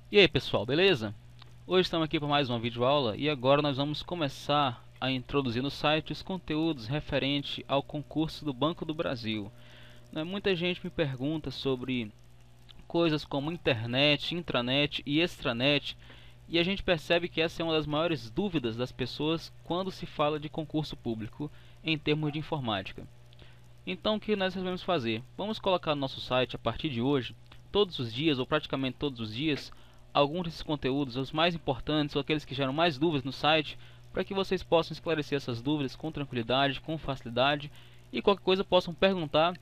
E aí pessoal, beleza? Hoje estamos aqui para mais uma videoaula e agora nós vamos começar a introduzir no site os conteúdos referente ao concurso do Banco do Brasil. Muita gente me pergunta sobre coisas como internet, intranet e extranet, e a gente percebe que essa é uma das maiores dúvidas das pessoas quando se fala de concurso público em termos de informática. Então o que nós devemos fazer? Vamos colocar no nosso site a partir de hoje, todos os dias ou praticamente todos os dias, alguns desses conteúdos, os mais importantes ou aqueles que geram mais dúvidas no site, para que vocês possam esclarecer essas dúvidas com tranquilidade, com facilidade e qualquer coisa possam perguntar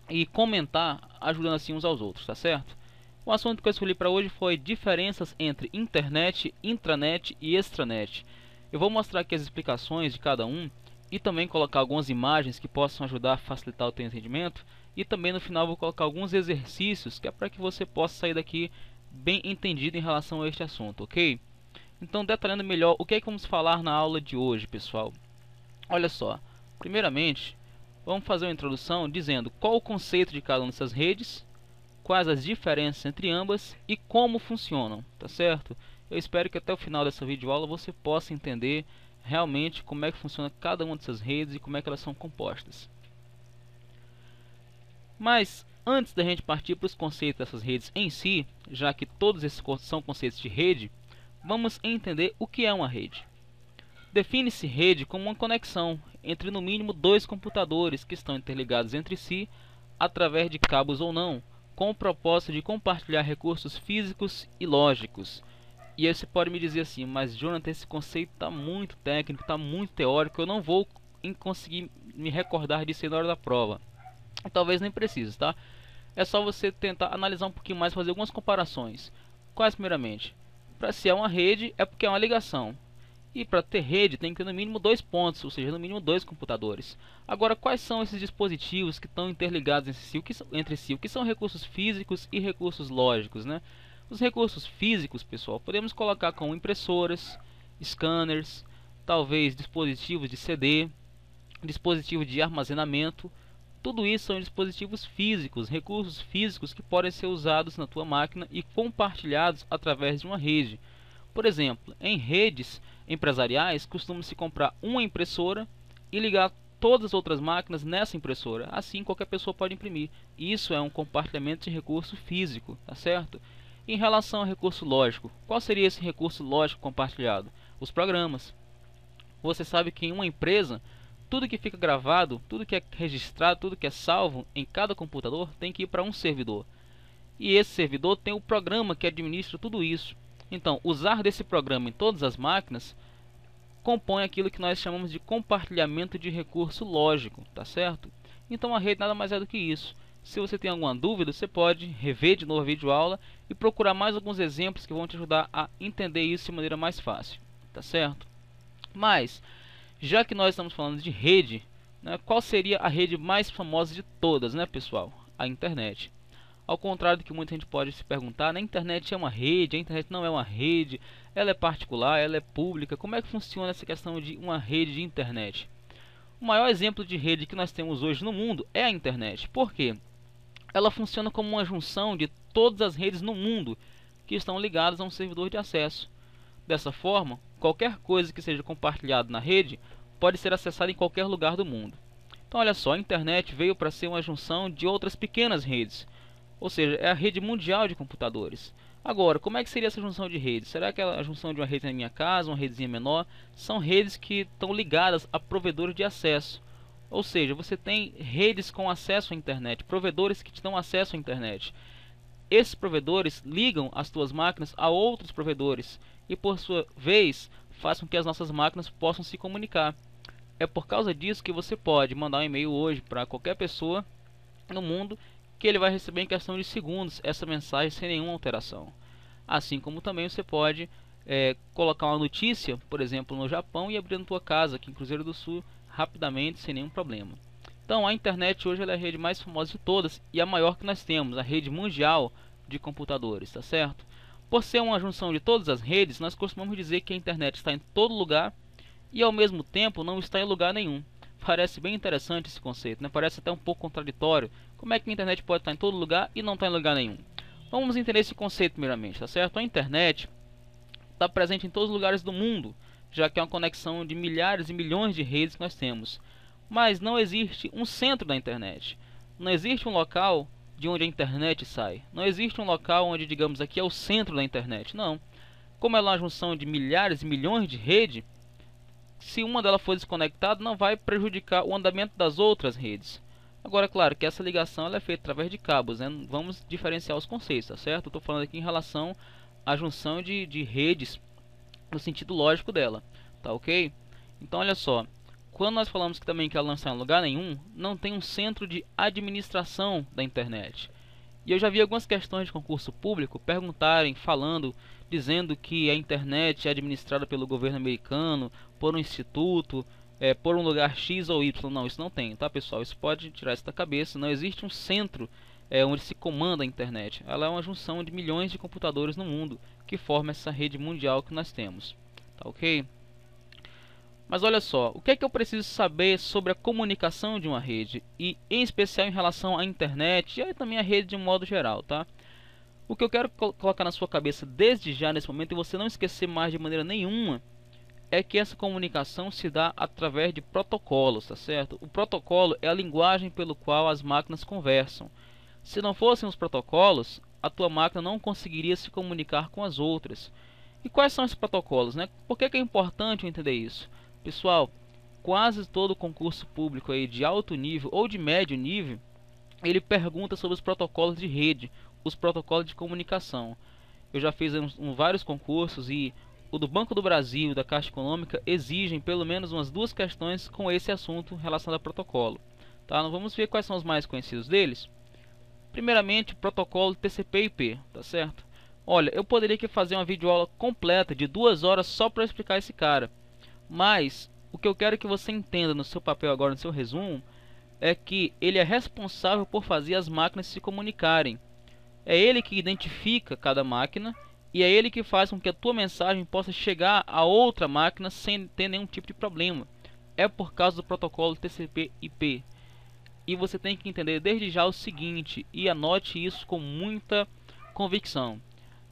e comentar, ajudando assim uns aos outros, tá certo? O assunto que eu escolhi para hoje foi diferenças entre internet, intranet e extranet. Eu vou mostrar aqui as explicações de cada um e também colocar algumas imagens que possam ajudar a facilitar o teu entendimento, e também no final vou colocar alguns exercícios que é para que você possa sair daqui bem entendido em relação a este assunto, ok? Então, detalhando melhor o que é que vamos falar na aula de hoje, pessoal. Olha só, primeiramente vamos fazer uma introdução dizendo qual o conceito de cada uma dessas redes, quais as diferenças entre ambas e como funcionam, tá certo? Eu espero que até o final dessa videoaula você possa entender realmente como é que funciona cada uma dessas redes e como é que elas são compostas. Mas antes da gente partir para os conceitos dessas redes em si, já que todos esses são conceitos de rede, vamos entender o que é uma rede. Define-se rede como uma conexão entre no mínimo dois computadores que estão interligados entre si através de cabos ou não, com o propósito de compartilhar recursos físicos e lógicos. E aí você pode me dizer assim, mas Jonathan, esse conceito está muito técnico, está muito teórico, eu não vou conseguir me recordar disso aí na hora da prova. E talvez nem precise, tá? É só você tentar analisar um pouquinho mais, fazer algumas comparações. Quais primeiramente? Para se é uma rede, é porque é uma ligação. E para ter rede tem que ter no mínimo dois pontos, ou seja, no mínimo dois computadores. Agora, quais são esses dispositivos que estão interligados entre si? O que são recursos físicos e recursos lógicos, né? Os recursos físicos, pessoal, podemos colocar como impressoras, scanners, talvez dispositivos de CD, dispositivos de armazenamento. Tudo isso são dispositivos físicos, recursos físicos que podem ser usados na tua máquina e compartilhados através de uma rede. Por exemplo, em redes empresariais, costuma-se comprar uma impressora e ligar todas as outras máquinas nessa impressora. Assim, qualquer pessoa pode imprimir. Isso é um compartilhamento de recurso físico, tá certo? Em relação ao recurso lógico, qual seria esse recurso lógico compartilhado? Os programas. Você sabe que em uma empresa, tudo que fica gravado, tudo que é registrado, tudo que é salvo em cada computador tem que ir para um servidor. E esse servidor tem o programa que administra tudo isso. Então, usar desse programa em todas as máquinas compõe aquilo que nós chamamos de compartilhamento de recurso lógico, tá certo? Então a rede nada mais é do que isso. Se você tem alguma dúvida, você pode rever de novo a videoaula e procurar mais alguns exemplos que vão te ajudar a entender isso de maneira mais fácil, tá certo? Mas, já que nós estamos falando de rede, né, qual seria a rede mais famosa de todas, né, pessoal? A internet. Ao contrário do que muita gente pode se perguntar, a internet é uma rede, a internet não é uma rede, ela é particular, ela é pública. Como é que funciona essa questão de uma rede de internet? O maior exemplo de rede que nós temos hoje no mundo é a internet. Por quê? Ela funciona como uma junção de todas as redes no mundo que estão ligadas a um servidor de acesso. Dessa forma, qualquer coisa que seja compartilhada na rede pode ser acessada em qualquer lugar do mundo. Então olha só, a internet veio para ser uma junção de outras pequenas redes, ou seja, é a rede mundial de computadores. Agora, como é que seria essa junção de redes? Será que é a junção de uma rede na minha casa, uma redezinha menor? São redes que estão ligadas a provedores de acesso. Ou seja, você tem redes com acesso à internet, provedores que te dão acesso à internet. Esses provedores ligam as tuas máquinas a outros provedores e, por sua vez, faz com que as nossas máquinas possam se comunicar. É por causa disso que você pode mandar um e-mail hoje para qualquer pessoa no mundo que ele vai receber em questão de segundos essa mensagem sem nenhuma alteração. Assim como também você pode colocar uma notícia, por exemplo, no Japão e abrir na tua casa aqui em Cruzeiro do Sul rapidamente sem nenhum problema. Então a internet hoje ela é a rede mais famosa de todas e a maior que nós temos, a rede mundial de computadores, tá certo? Por ser uma junção de todas as redes, nós costumamos dizer que a internet está em todo lugar e ao mesmo tempo não está em lugar nenhum. Parece bem interessante esse conceito, né? Parece até um pouco contraditório. Como é que a internet pode estar em todo lugar e não está em lugar nenhum? Vamos entender esse conceito primeiramente, tá certo? A internet está presente em todos os lugares do mundo, já que é uma conexão de milhares e milhões de redes que nós temos. Mas não existe um centro da internet. Não existe um local de onde a internet sai. Não existe um local onde, digamos, aqui é o centro da internet. Não. Como ela é uma junção de milhares e milhões de redes, se uma delas for desconectada, não vai prejudicar o andamento das outras redes. Agora, claro que essa ligação ela é feita através de cabos, né? Vamos diferenciar os conceitos, tá certo? Eu estou falando aqui em relação à junção de redes no sentido lógico dela, tá ok? Então, olha só, quando nós falamos que também que ela não está em lugar nenhum, não tem um centro de administração da internet. E eu já vi algumas questões de concurso público perguntarem, falando, dizendo que a internet é administrada pelo governo americano, por um instituto, por um lugar X ou Y. Não, isso não tem, tá pessoal? Isso pode tirar isso da cabeça. Não existe um centro onde se comanda a internet. Ela é uma junção de milhões de computadores no mundo que forma essa rede mundial que nós temos, tá ok? Mas olha só, o que é que eu preciso saber sobre a comunicação de uma rede e em especial em relação à internet e também à rede de um modo geral, tá? O que eu quero colocar na sua cabeça desde já nesse momento e você não esquecer mais de maneira nenhuma é que essa comunicação se dá através de protocolos, tá certo? O protocolo é a linguagem pelo qual as máquinas conversam. Se não fossem os protocolos, a tua máquina não conseguiria se comunicar com as outras. E quais são esses protocolos, né? Por que é importante entender isso? Pessoal, quase todo concurso público aí de alto nível ou de médio nível, ele pergunta sobre os protocolos de rede, os protocolos de comunicação. Eu já fiz vários concursos e o do Banco do Brasil e da Caixa Econômica exigem pelo menos umas duas questões com esse assunto relacionado a protocolo. Tá? Nós vamos ver quais são os mais conhecidos deles. Primeiramente, o protocolo TCP/IP, tá certo? Olha, eu poderia aqui fazer uma videoaula completa de 2 horas só para explicar esse cara. Mas o que eu quero que você entenda no seu papel agora, no seu resumo, é que ele é responsável por fazer as máquinas se comunicarem. É ele que identifica cada máquina e é ele que faz com que a tua mensagem possa chegar a outra máquina sem ter nenhum tipo de problema. É por causa do protocolo TCP/IP. E você tem que entender desde já o seguinte, e anote isso com muita convicção.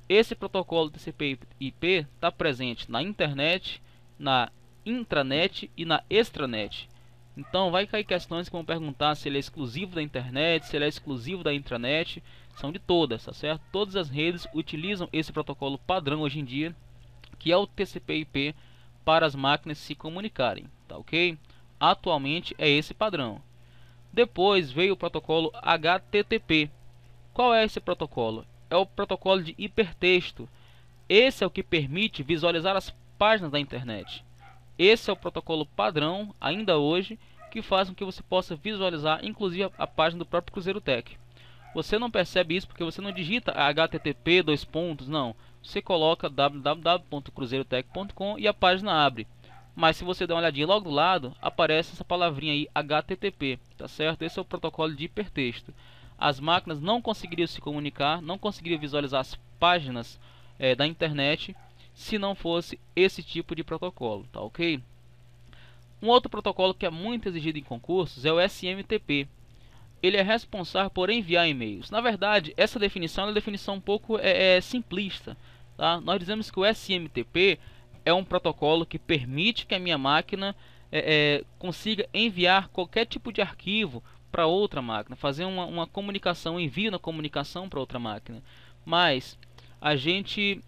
Esse protocolo TCP/IP está presente na internet, na intranet e na extranet. Então vai cair questões que vão perguntar se ele é exclusivo da internet, se ele é exclusivo da intranet. São de todas, tá certo? Todas as redes utilizam esse protocolo padrão hoje em dia, que é o TCP/IP, para as máquinas se comunicarem, tá ok? Atualmente é esse padrão. Depois veio o protocolo HTTP. Qual é esse protocolo? É o protocolo de hipertexto. Esse é o que permite visualizar as páginas da internet. Esse é o protocolo padrão, ainda hoje, que faz com que você possa visualizar, inclusive, a página do próprio Cruzeiro Tech. Você não percebe isso porque você não digita HTTP, não. Você coloca www.cruzeirotech.com e a página abre. Mas se você der uma olhadinha logo do lado, aparece essa palavrinha aí, HTTP, tá certo? Esse é o protocolo de hipertexto. As máquinas não conseguiriam se comunicar, não conseguiriam visualizar as páginas da internet se não fosse esse tipo de protocolo, tá ok? Um outro protocolo que é muito exigido em concursos é o SMTP. Ele é responsável por enviar e-mails. Na verdade, essa definição é uma definição um pouco simplista, tá? Nós dizemos que o SMTP é um protocolo que permite que a minha máquina consiga enviar qualquer tipo de arquivo para outra máquina, fazer uma comunicação, envio na comunicação para outra máquina. Mas a gente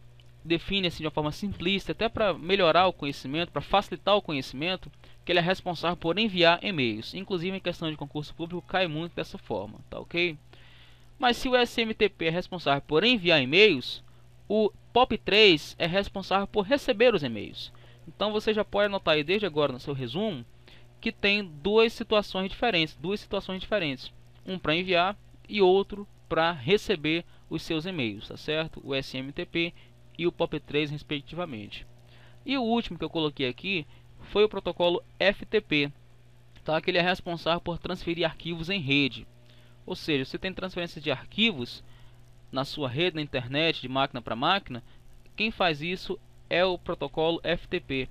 define assim de uma forma simplista, até para melhorar o conhecimento, para facilitar o conhecimento, que ele é responsável por enviar e-mails. Inclusive em questão de concurso público cai muito dessa forma, tá ok? Mas se o SMTP é responsável por enviar e-mails, o POP3 é responsável por receber os e-mails. Então você já pode anotar aí desde agora no seu resumo que tem duas situações diferentes, um para enviar e outro para receber os seus e-mails, tá certo? O SMTP e o POP3 respectivamente. E o último que eu coloquei aqui foi o protocolo FTP, tá? Que ele é responsável por transferir arquivos em rede. Ou seja, você tem transferência de arquivos na sua rede, na internet, de máquina para máquina. Quem faz isso é o protocolo FTP,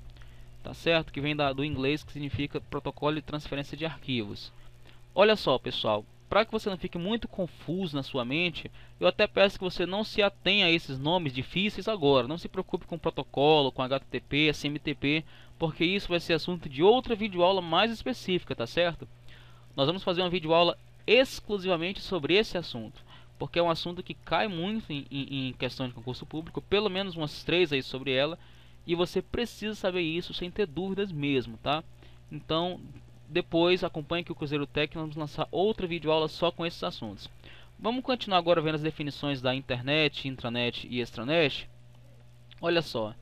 tá certo? Que vem do inglês, que significa protocolo de transferência de arquivos. Olha só, pessoal, para que você não fique muito confuso na sua mente, eu até peço que você não se atenha a esses nomes difíceis agora. Não se preocupe com protocolo, com HTTP, SMTP, porque isso vai ser assunto de outra videoaula mais específica, tá certo? Nós vamos fazer uma videoaula exclusivamente sobre esse assunto, porque é um assunto que cai muito em questão de concurso público, pelo menos umas 3 aí sobre ela, e você precisa saber isso sem ter dúvidas mesmo, tá? Então, depois acompanhe que o Cruzeiro Tech, nós vamos lançar outra videoaula só com esses assuntos. Vamos continuar agora vendo as definições da internet, intranet e extranet. Olha só,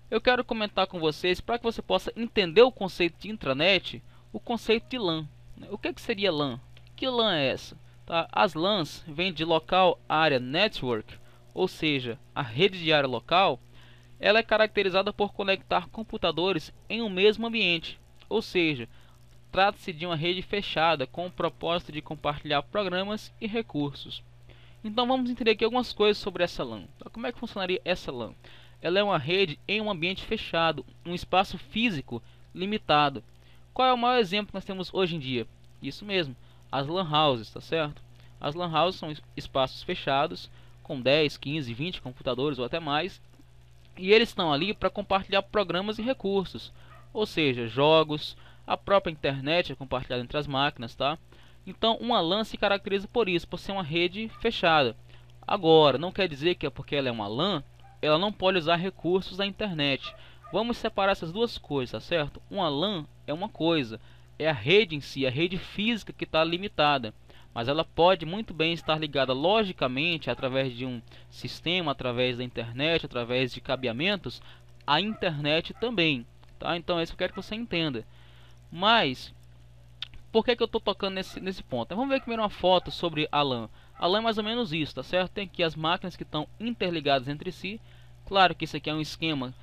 eu quero comentar com vocês, para que você possa entender o conceito de intranet, o conceito de LAN. O que seria LAN? Que LAN é essa? Tá? As LANs vêm de Local Area Network, ou seja, a rede de área local. Ela é caracterizada por conectar computadores em um mesmo ambiente, ou seja, trata-se de uma rede fechada com o propósito de compartilhar programas e recursos. Então vamos entender aqui algumas coisas sobre essa LAN. Então, como é que funcionaria essa LAN? Ela é uma rede em um ambiente fechado, um espaço físico limitado. Qual é o maior exemplo que nós temos hoje em dia? Isso mesmo, as LAN houses, tá certo? As LAN houses são espaços fechados com 10, 15, 20 computadores ou até mais, e eles estão ali para compartilhar programas e recursos, ou seja, jogos, a própria internet é compartilhada entre as máquinas, tá? Então uma LAN se caracteriza por isso, por ser uma rede fechada. Agora, não quer dizer que é porque ela é uma LAN, ela não pode usar recursos da internet. Vamos separar essas duas coisas, tá certo? Uma LAN é uma coisa, é a rede em si, a rede física que está limitada. Mas ela pode muito bem estar ligada logicamente através de um sistema, através da internet, através de cabeamentos, à internet também, tá? Então é isso que eu quero que você entenda. Mas por que eu estou tocando nesse ponto? Vamos ver aqui uma foto sobre a LAN. A LAN é mais ou menos isso, tá certo? Tem aqui as máquinas que estão interligadas entre si. Claro que isso aqui é um esquema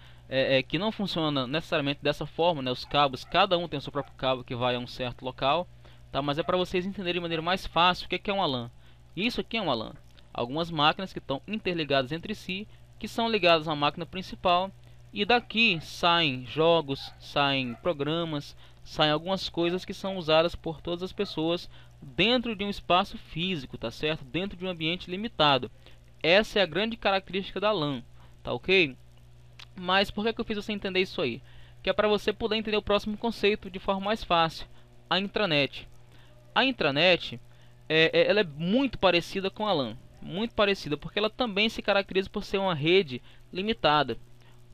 que não funciona necessariamente dessa forma, né? Os cabos, cada um tem o seu próprio cabo que vai a um certo local, tá? Mas é para vocês entenderem de maneira mais fácil o que é uma LAN. Isso aqui é uma LAN. Algumas máquinas que estão interligadas entre si, que são ligadas à máquina principal, e daqui saem jogos, saem programas, saem algumas coisas que são usadas por todas as pessoas dentro de um espaço físico, tá certo? Dentro de um ambiente limitado. Essa é a grande característica da LAN, tá ok? Mas por que eu fiz você entender isso aí? Que é para você poder entender o próximo conceito de forma mais fácil, a intranet. A intranet ela é muito parecida com a LAN, muito parecida, porque ela também se caracteriza por ser uma rede limitada.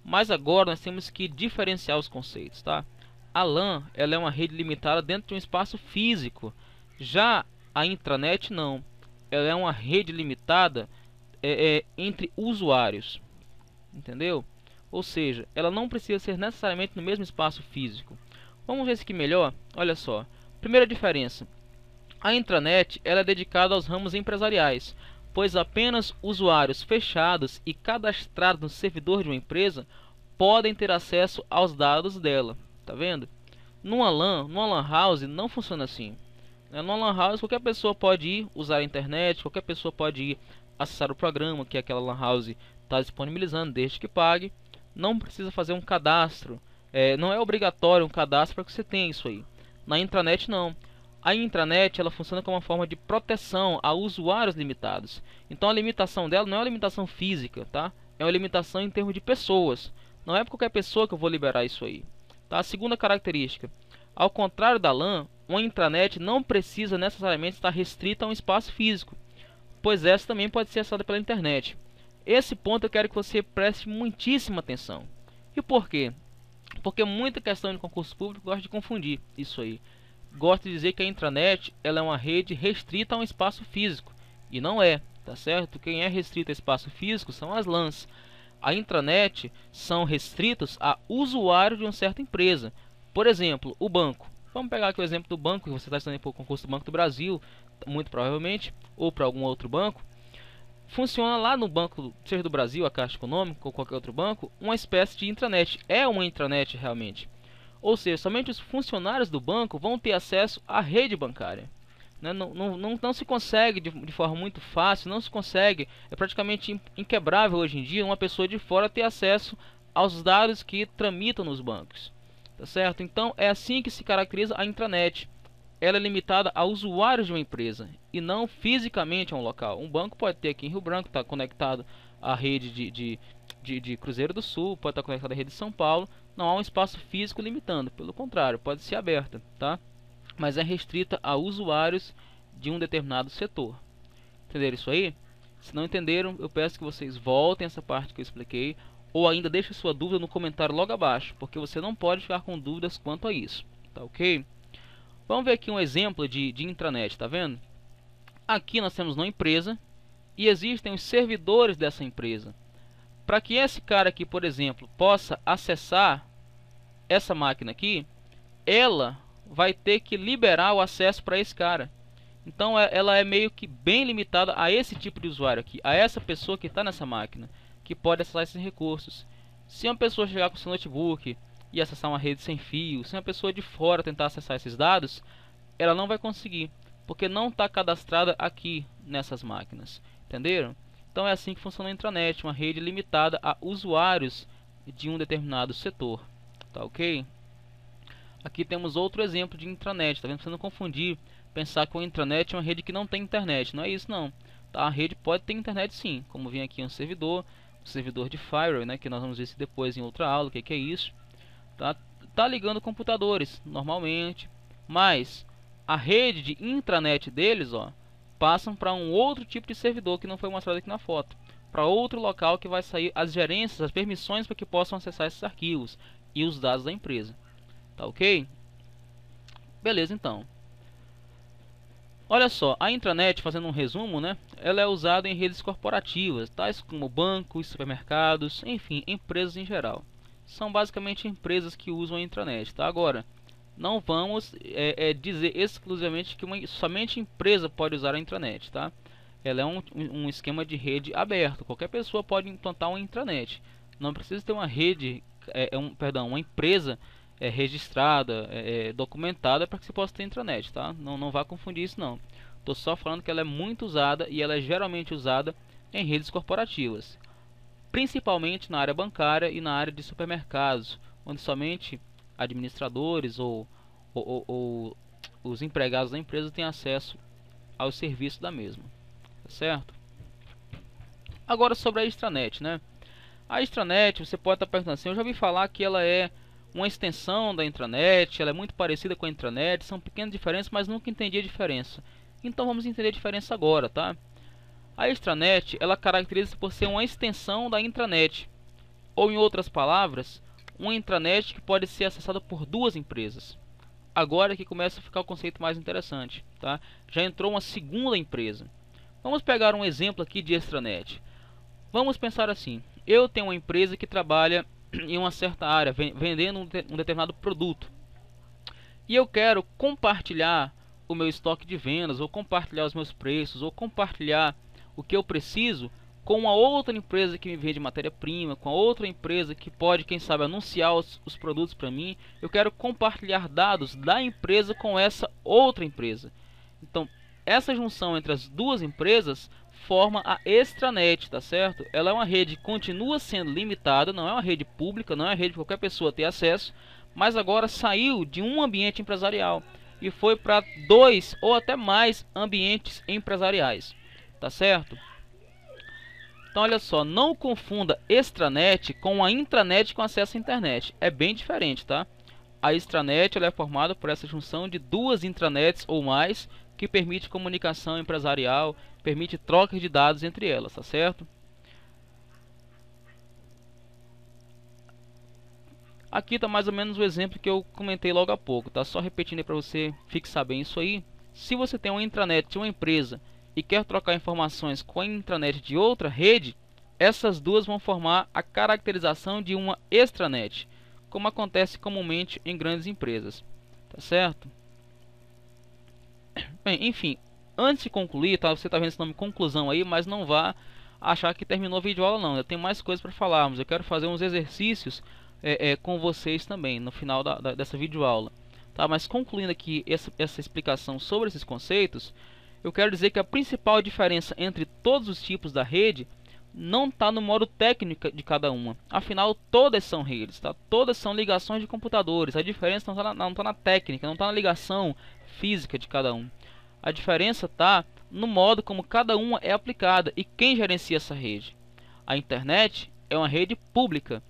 Mas agora nós temos que diferenciar os conceitos, tá? A LAN ela é uma rede limitada dentro de um espaço físico. Já a intranet não. Ela é uma rede limitada entre usuários. Entendeu? Ou seja, ela não precisa ser necessariamente no mesmo espaço físico. Vamos ver isso aqui melhor? Olha só. Primeira diferença. A intranet ela é dedicada aos ramos empresariais, pois apenas usuários fechados e cadastrados no servidor de uma empresa podem ter acesso aos dados dela. Tá vendo? Numa LAN house não funciona assim. Numa LAN house qualquer pessoa pode ir usar a internet, qualquer pessoa pode ir acessar o programa que aquela LAN house está disponibilizando, desde que pague. Não precisa fazer um cadastro, não é obrigatório um cadastro para que você tenha isso aí. Na intranet não. A intranet ela funciona como uma forma de proteção a usuários limitados. Então a limitação dela não é uma limitação física, tá? É uma limitação em termos de pessoas. Não é para qualquer pessoa que eu vou liberar isso aí. Tá? A segunda característica. Ao contrário da LAN, uma intranet não precisa necessariamente estar restrita a um espaço físico, pois essa também pode ser acessada pela internet. Esse ponto eu quero que você preste muitíssima atenção. E por quê? Porque muita questão de concurso público gosta de confundir isso aí. Gosta de dizer que a intranet ela é uma rede restrita a um espaço físico. E não é, tá certo? Quem é restrito a espaço físico são as LANs. A intranet são restritos a usuários de uma certa empresa. Por exemplo, o banco. Vamos pegar aqui o exemplo do banco, que você está estudando para o concurso do Banco do Brasil, muito provavelmente, ou para algum outro banco. Funciona lá no banco, seja do Brasil, a Caixa Econômica ou qualquer outro banco, uma espécie de intranet. É uma intranet realmente. Ou seja, somente os funcionários do banco vão ter acesso à rede bancária. Né? Não se consegue de forma muito fácil, não se consegue, é praticamente inquebrável hoje em dia uma pessoa de fora ter acesso aos dados que tramitam nos bancos. Tá certo? Então é assim que se caracteriza a intranet. ela é limitada a usuários de uma empresa e não fisicamente a um local. Um banco pode ter aqui em Rio Branco, está conectado à rede de Cruzeiro do Sul, pode estar conectado à rede de São Paulo. Não há um espaço físico limitando, pelo contrário, pode ser aberta, tá? Mas é restrita a usuários de um determinado setor. Entenderam isso aí? Se não entenderam, eu peço que vocês voltem essa parte que eu expliquei, ou ainda deixe sua dúvida no comentário logo abaixo, porque você não pode ficar com dúvidas quanto a isso, tá ok? Vamos ver aqui um exemplo de intranet, tá vendo? Aqui nós temos uma empresa e existem os servidores dessa empresa. Para que esse cara aqui, por exemplo, possa acessar essa máquina aqui, ela vai ter que liberar o acesso para esse cara. Então ela é meio que bem limitada a esse tipo de usuário aqui, a essa pessoa que está nessa máquina, que pode acessar esses recursos. Se uma pessoa chegar com seu notebook e acessar uma rede sem fio, se uma pessoa de fora tentar acessar esses dados, ela não vai conseguir, porque não está cadastrada aqui nessas máquinas. Entenderam? Então é assim que funciona a intranet, uma rede limitada a usuários de um determinado setor. Tá ok? Aqui temos outro exemplo de intranet, tá vendo? Você não confundir, pensar que uma intranet é uma rede que não tem internet. Não é isso não. Tá? A rede pode ter internet sim, como vem aqui um servidor de firewall, né, que nós vamos ver isso depois em outra aula, o que é isso. Tá ligando computadores normalmente, mas a rede de intranet deles, ó, passam para um outro tipo de servidor que não foi mostrado aqui na foto, para outro local que vai sair as gerências, as permissões para que possam acessar esses arquivos e os dados da empresa. Tá ok? Beleza, então. Olha só, a intranet, fazendo um resumo, né, ela é usada em redes corporativas, tais como bancos, supermercados, enfim, empresas em geral. São basicamente empresas que usam a intranet, tá? Agora, não vamos dizer exclusivamente que somente empresa pode usar a intranet, tá? Ela é um esquema de rede aberto, qualquer pessoa pode implantar uma intranet. Não precisa ter uma rede, uma empresa registrada, documentada para que você possa ter intranet, tá? Não vá confundir isso não. Estou só falando que ela é muito usada e ela é geralmente usada em redes corporativas, principalmente na área bancária e na área de supermercados, onde somente administradores ou os empregados da empresa têm acesso aos serviços da mesma, tá certo? Agora sobre a extranet, né? A extranet, você pode estar perguntando assim, eu já ouvi falar que ela é uma extensão da intranet, ela é muito parecida com a intranet, são pequenas diferenças, mas nunca entendi a diferença. Então vamos entender a diferença agora, tá? A extranet, ela caracteriza-se por ser uma extensão da intranet, ou em outras palavras, uma intranet que pode ser acessada por duas empresas. Agora é que começa a ficar o conceito mais interessante, tá? Já entrou uma segunda empresa. Vamos pegar um exemplo aqui de extranet. Vamos pensar assim, eu tenho uma empresa que trabalha em uma certa área, vendendo um determinado produto, e eu quero compartilhar o meu estoque de vendas, ou compartilhar os meus preços, ou compartilhar o que eu preciso com uma outra empresa que me vende matéria-prima, com a outra empresa que pode, quem sabe, anunciar os produtos para mim. Eu quero compartilhar dados da empresa com essa outra empresa. Então, essa junção entre as duas empresas forma a extranet, tá certo? Ela é uma rede que continua sendo limitada, não é uma rede pública, não é uma rede que qualquer pessoa tem acesso, mas agora saiu de um ambiente empresarial e foi para dois ou até mais ambientes empresariais, tá certo? Então olha só, não confunda extranet com a intranet com acesso à internet, é bem diferente, tá? A extranet ela é formada por essa junção de duas intranets ou mais, que permite comunicação empresarial, permite troca de dados entre elas, tá certo? Aqui está mais ou menos o exemplo que eu comentei logo há pouco, tá? Só repetindo para você fixar bem isso aí. Se você tem uma intranet de uma empresa e quer trocar informações com a intranet de outra rede, essas duas vão formar a caracterização de uma extranet, como acontece comumente em grandes empresas, tá certo? Bem, enfim, antes de concluir, tá? Você está vendo esse nome conclusão aí, mas não vá achar que terminou a videoaula não, ainda tem mais coisas para falarmos. Eu quero fazer uns exercícios com vocês também no final dessa videoaula, tá? Mas concluindo aqui essa explicação sobre esses conceitos, eu quero dizer que a principal diferença entre todos os tipos da rede não está no modo técnico de cada uma. Afinal, todas são redes, tá? Todas são ligações de computadores. A diferença não está na técnica, não está na ligação física de cada um. A diferença está no modo como cada uma é aplicada e quem gerencia essa rede. A internet é uma rede pública,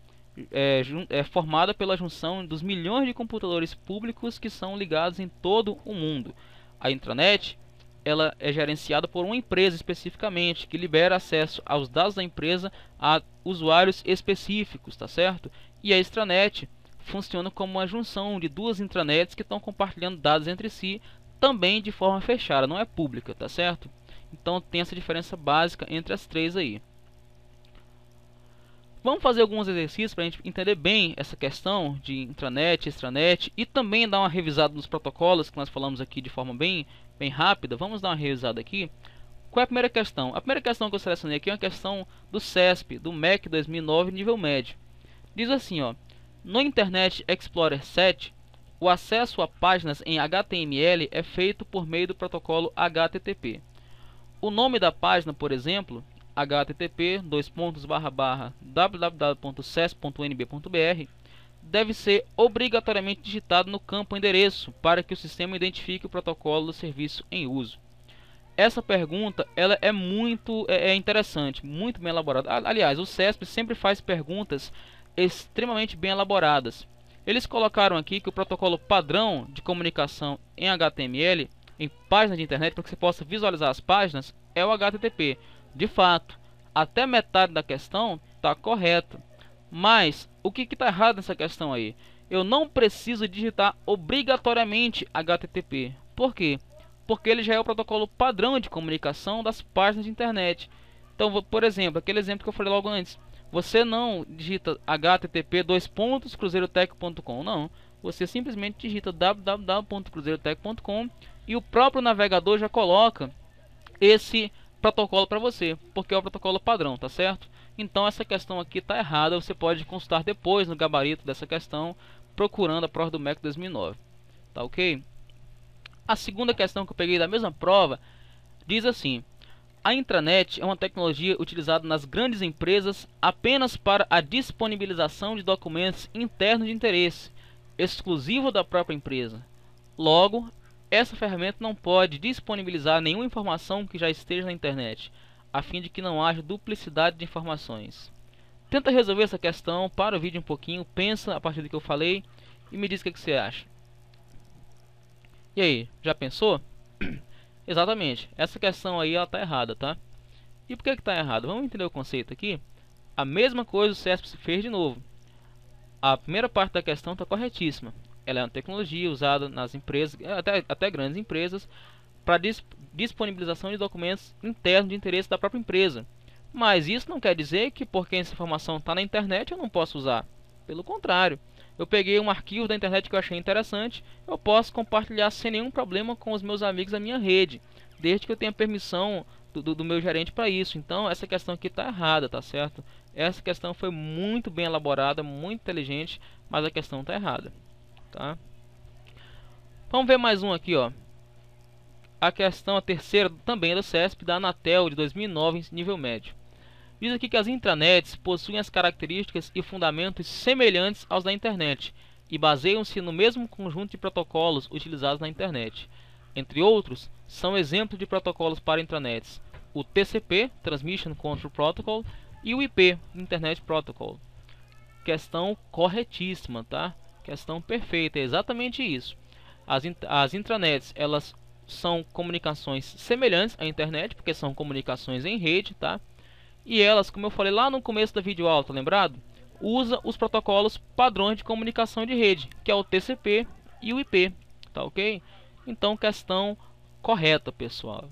é formada pela junção dos milhões de computadores públicos que são ligados em todo o mundo. A intranet ela é gerenciada por uma empresa especificamente, que libera acesso aos dados da empresa a usuários específicos, tá certo? E a extranet funciona como uma junção de duas intranets que estão compartilhando dados entre si, também de forma fechada, não é pública, tá certo? Então tem essa diferença básica entre as três aí. Vamos fazer alguns exercícios para a gente entender bem essa questão de intranet, extranet e também dar uma revisada nos protocolos que nós falamos aqui de forma bem rápida. Vamos dar uma revisada aqui. Qual é a primeira questão? A primeira questão que eu selecionei aqui é uma questão do CESP, do MEC 2009, nível médio. Diz assim, ó: no Internet Explorer 7, o acesso a páginas em HTML é feito por meio do protocolo HTTP. O nome da página, por exemplo, http://www.ces.nb.br, deve ser obrigatoriamente digitado no campo endereço para que o sistema identifique o protocolo do serviço em uso. Essa pergunta ela é muito interessante, muito bem elaborada. Aliás, o CESP sempre faz perguntas extremamente bem elaboradas. Eles colocaram aqui que o protocolo padrão de comunicação em HTML, em páginas de internet, para que você possa visualizar as páginas, é o HTTP. De fato, até metade da questão está correta. Mas o que está errado nessa questão aí? Eu não preciso digitar obrigatoriamente HTTP. Por quê? Porque ele já é o protocolo padrão de comunicação das páginas de internet. Então, por exemplo, aquele exemplo que eu falei logo antes. Você não digita http://cruzeirotech.com, não. Você simplesmente digita www.cruzeirotech.com e o próprio navegador já coloca esse protocolo para você, porque é o protocolo padrão, tá certo? Então essa questão aqui está errada, você pode consultar depois no gabarito dessa questão, procurando a prova do MEC 2009, tá ok? A segunda questão que eu peguei da mesma prova diz assim: a intranet é uma tecnologia utilizada nas grandes empresas apenas para a disponibilização de documentos internos de interesse, exclusivo da própria empresa. Logo, essa ferramenta não pode disponibilizar nenhuma informação que já esteja na internet, a fim de que não haja duplicidade de informações. Tenta resolver essa questão, para o vídeo um pouquinho, pensa a partir do que eu falei e me diz o que você acha. E aí, já pensou? Exatamente, essa questão aí ela está errada, tá? E por que está errada? Vamos entender o conceito aqui. A mesma coisa o CESP fez de novo. A primeira parte da questão está corretíssima. Ela é uma tecnologia usada nas empresas, até grandes empresas, para disponibilização de documentos internos de interesse da própria empresa. Mas isso não quer dizer que porque essa informação está na internet eu não posso usar. Pelo contrário, eu peguei um arquivo da internet que eu achei interessante, eu posso compartilhar sem nenhum problema com os meus amigos da minha rede, desde que eu tenha permissão do meu gerente para isso. Então essa questão aqui está errada, tá certo? Essa questão foi muito bem elaborada, muito inteligente, mas a questão está errada. Tá? Vamos ver mais um aqui, ó. A questão, a terceira, também do CESP, da Anatel de 2009, nível médio. Diz aqui que as intranets possuem as características e fundamentos semelhantes aos da internet e baseiam-se no mesmo conjunto de protocolos utilizados na internet. Entre outros, são exemplos de protocolos para intranets: o TCP, Transmission Control Protocol, e o IP, Internet Protocol. Questão corretíssima, tá? Questão perfeita, é exatamente isso. As intranets, elas são comunicações semelhantes à internet, porque são comunicações em rede, tá? E elas, como eu falei lá no começo da videoaula, tá lembrado? Usa os protocolos padrões de comunicação de rede, que é o TCP e o IP, tá ok? Então, questão correta, pessoal.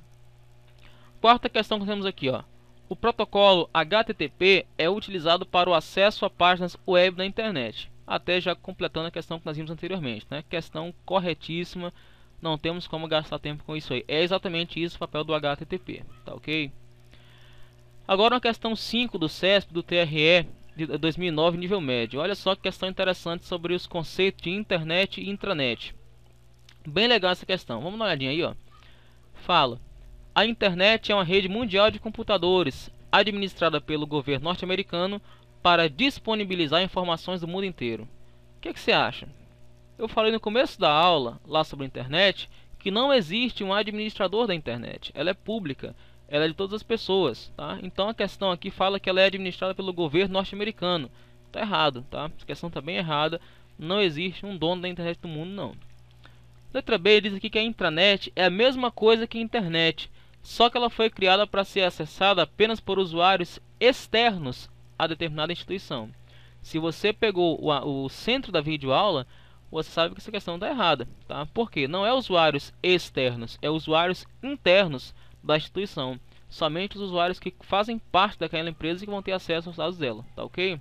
Quarta questão que temos aqui, ó. O protocolo HTTP é utilizado para o acesso a páginas web na internet. Até já completando a questão que nós vimos anteriormente, né? Questão corretíssima, não temos como gastar tempo com isso aí. É exatamente isso o papel do HTTP, tá ok? Agora uma questão 5 do CESP, do TRE, de 2009, nível médio. Olha só que questão interessante sobre os conceitos de internet e intranet. Bem legal essa questão, vamos dar uma olhadinha aí, ó. Fala: a internet é uma rede mundial de computadores, administrada pelo governo norte-americano para disponibilizar informações do mundo inteiro. O que você acha? Eu falei no começo da aula, lá sobre a internet, que não existe um administrador da internet. Ela é pública, ela é de todas as pessoas, tá? Então a questão aqui fala que ela é administrada pelo governo norte-americano. Tá errado, tá? Essa questão tá bem errada. Não existe um dono da internet do mundo, não. Letra B diz aqui que a intranet é a mesma coisa que a internet, só que ela foi criada para ser acessada apenas por usuários externos a determinada instituição. Se você pegou o centro da videoaula, você sabe que essa questão está errada, tá? Por quê? Não é usuários externos, é usuários internos da instituição. Somente os usuários que fazem parte daquela empresa que vão ter acesso aos dados dela, tá ok?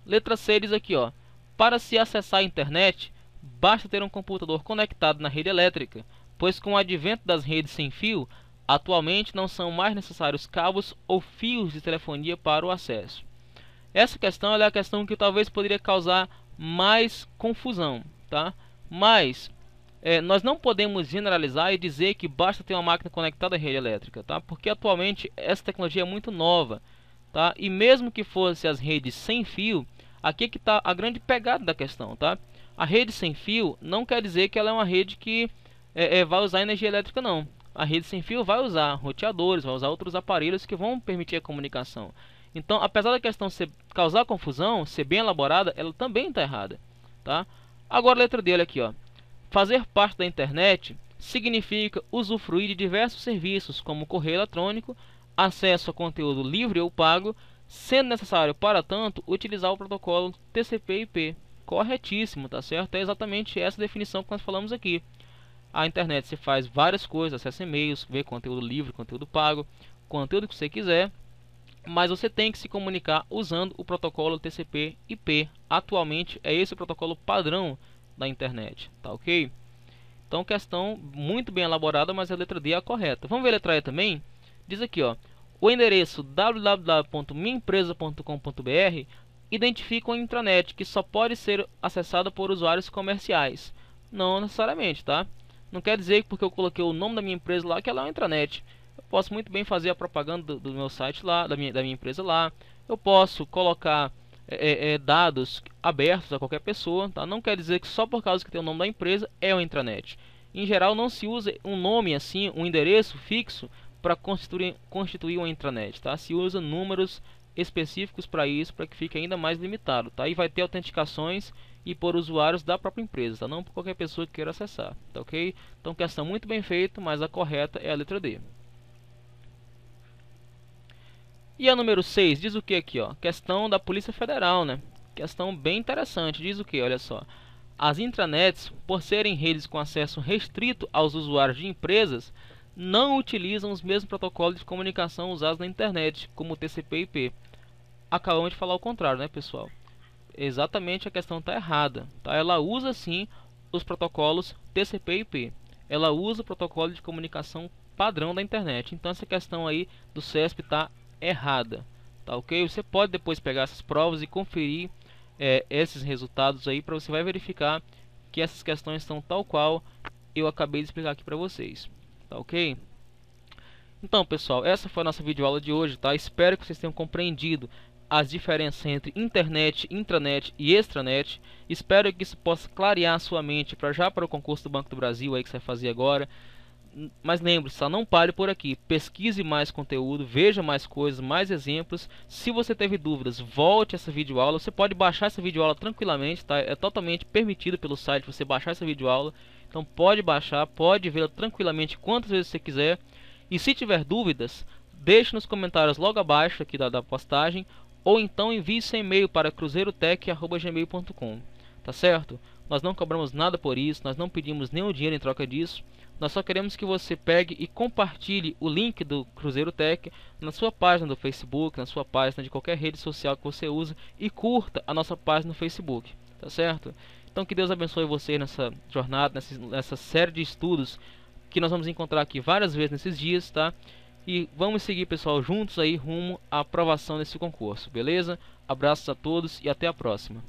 Letra C diz aqui, ó, para se acessar a internet, basta ter um computador conectado na rede elétrica, pois com o advento das redes sem fio, atualmente não são mais necessários cabos ou fios de telefonia para o acesso. Essa questão é a questão que talvez poderia causar mais confusão, tá? Mas nós não podemos generalizar e dizer que basta ter uma máquina conectada à rede elétrica, tá? Porque atualmente essa tecnologia é muito nova, tá? E mesmo que fosse as redes sem fio, aqui é que está a grande pegada da questão, tá? A rede sem fio não quer dizer que ela é uma rede que vai usar energia elétrica, não. A rede sem fio vai usar roteadores, vai usar outros aparelhos que vão permitir a comunicação. Então, apesar da questão causar confusão, ser bem elaborada, ela também está errada, tá? Agora a letra D, olha aqui, ó. Fazer parte da internet significa usufruir de diversos serviços, como correio eletrônico, acesso a conteúdo livre ou pago, sendo necessário, para tanto, utilizar o protocolo TCP/IP. Corretíssimo, tá certo? É exatamente essa definição que nós falamos aqui. A internet se faz várias coisas, acessa e-mails, vê conteúdo livre, conteúdo pago, conteúdo que você quiser, mas você tem que se comunicar usando o protocolo TCP/IP. Atualmente é esse o protocolo padrão da internet, tá ok? Então questão muito bem elaborada, mas a letra D é a correta. Vamos ver a letra E também? Diz aqui, ó, o endereço www.minhaempresa.com.br identifica uma intranet que só pode ser acessada por usuários comerciais. Não necessariamente, tá? Não quer dizer que porque eu coloquei o nome da minha empresa lá que ela é uma intranet. Eu posso muito bem fazer a propaganda do meu site lá, da minha empresa lá. Eu posso colocar dados abertos a qualquer pessoa, tá? Não quer dizer que só por causa que tem o nome da empresa é uma intranet. Em geral não se usa um nome assim, um endereço fixo para constituir uma intranet, tá? Se usa números específicos para isso, para que fique ainda mais limitado, tá? E vai ter autenticações e por usuários da própria empresa, tá? Não por qualquer pessoa que queira acessar, tá ok? Então questão muito bem feita, mas a correta é a letra D. E a número 6 diz o que aqui, ó? Questão da Polícia Federal, né? Questão bem interessante, diz o que? Olha só. As intranets, por serem redes com acesso restrito aos usuários de empresas, não utilizam os mesmos protocolos de comunicação usados na internet, como o TCP/IP. Acabamos de falar o contrário, né, pessoal? Exatamente, a questão está errada, tá? Ela usa sim os protocolos TCP/IP. Ela usa o protocolo de comunicação padrão da internet. Então essa questão aí do CESP está errada, tá ok? Você pode depois pegar essas provas e conferir esses resultados aí, para você vai verificar que essas questões estão tal qual eu acabei de explicar aqui para vocês, tá ok? Então pessoal, essa foi a nossa videoaula de hoje, tá? Espero que vocês tenham compreendido as diferenças entre internet, intranet e extranet. Espero que isso possa clarear a sua mente para o concurso do Banco do Brasil aí que você vai fazer agora. Mas lembre-se, só não pare por aqui. Pesquise mais conteúdo, veja mais coisas, mais exemplos. Se você teve dúvidas, volte a essa videoaula. Você pode baixar essa videoaula tranquilamente, tá? É totalmente permitido pelo site você baixar essa videoaula. Então pode baixar, pode vê-la tranquilamente quantas vezes você quiser. E se tiver dúvidas, deixe nos comentários logo abaixo aqui da postagem, ou então envie seu e-mail para cruzeirotech@gmail.com, tá certo? Nós não cobramos nada por isso, nós não pedimos nenhum dinheiro em troca disso. Nós só queremos que você pegue e compartilhe o link do Cruzeiro Tech na sua página do Facebook, na sua página de qualquer rede social que você usa, e curta a nossa página no Facebook, tá certo? Então que Deus abençoe você nessa jornada, nessa série de estudos que nós vamos encontrar aqui várias vezes nesses dias, tá? E vamos seguir, pessoal, juntos aí rumo à aprovação desse concurso, beleza? Abraços a todos e até a próxima.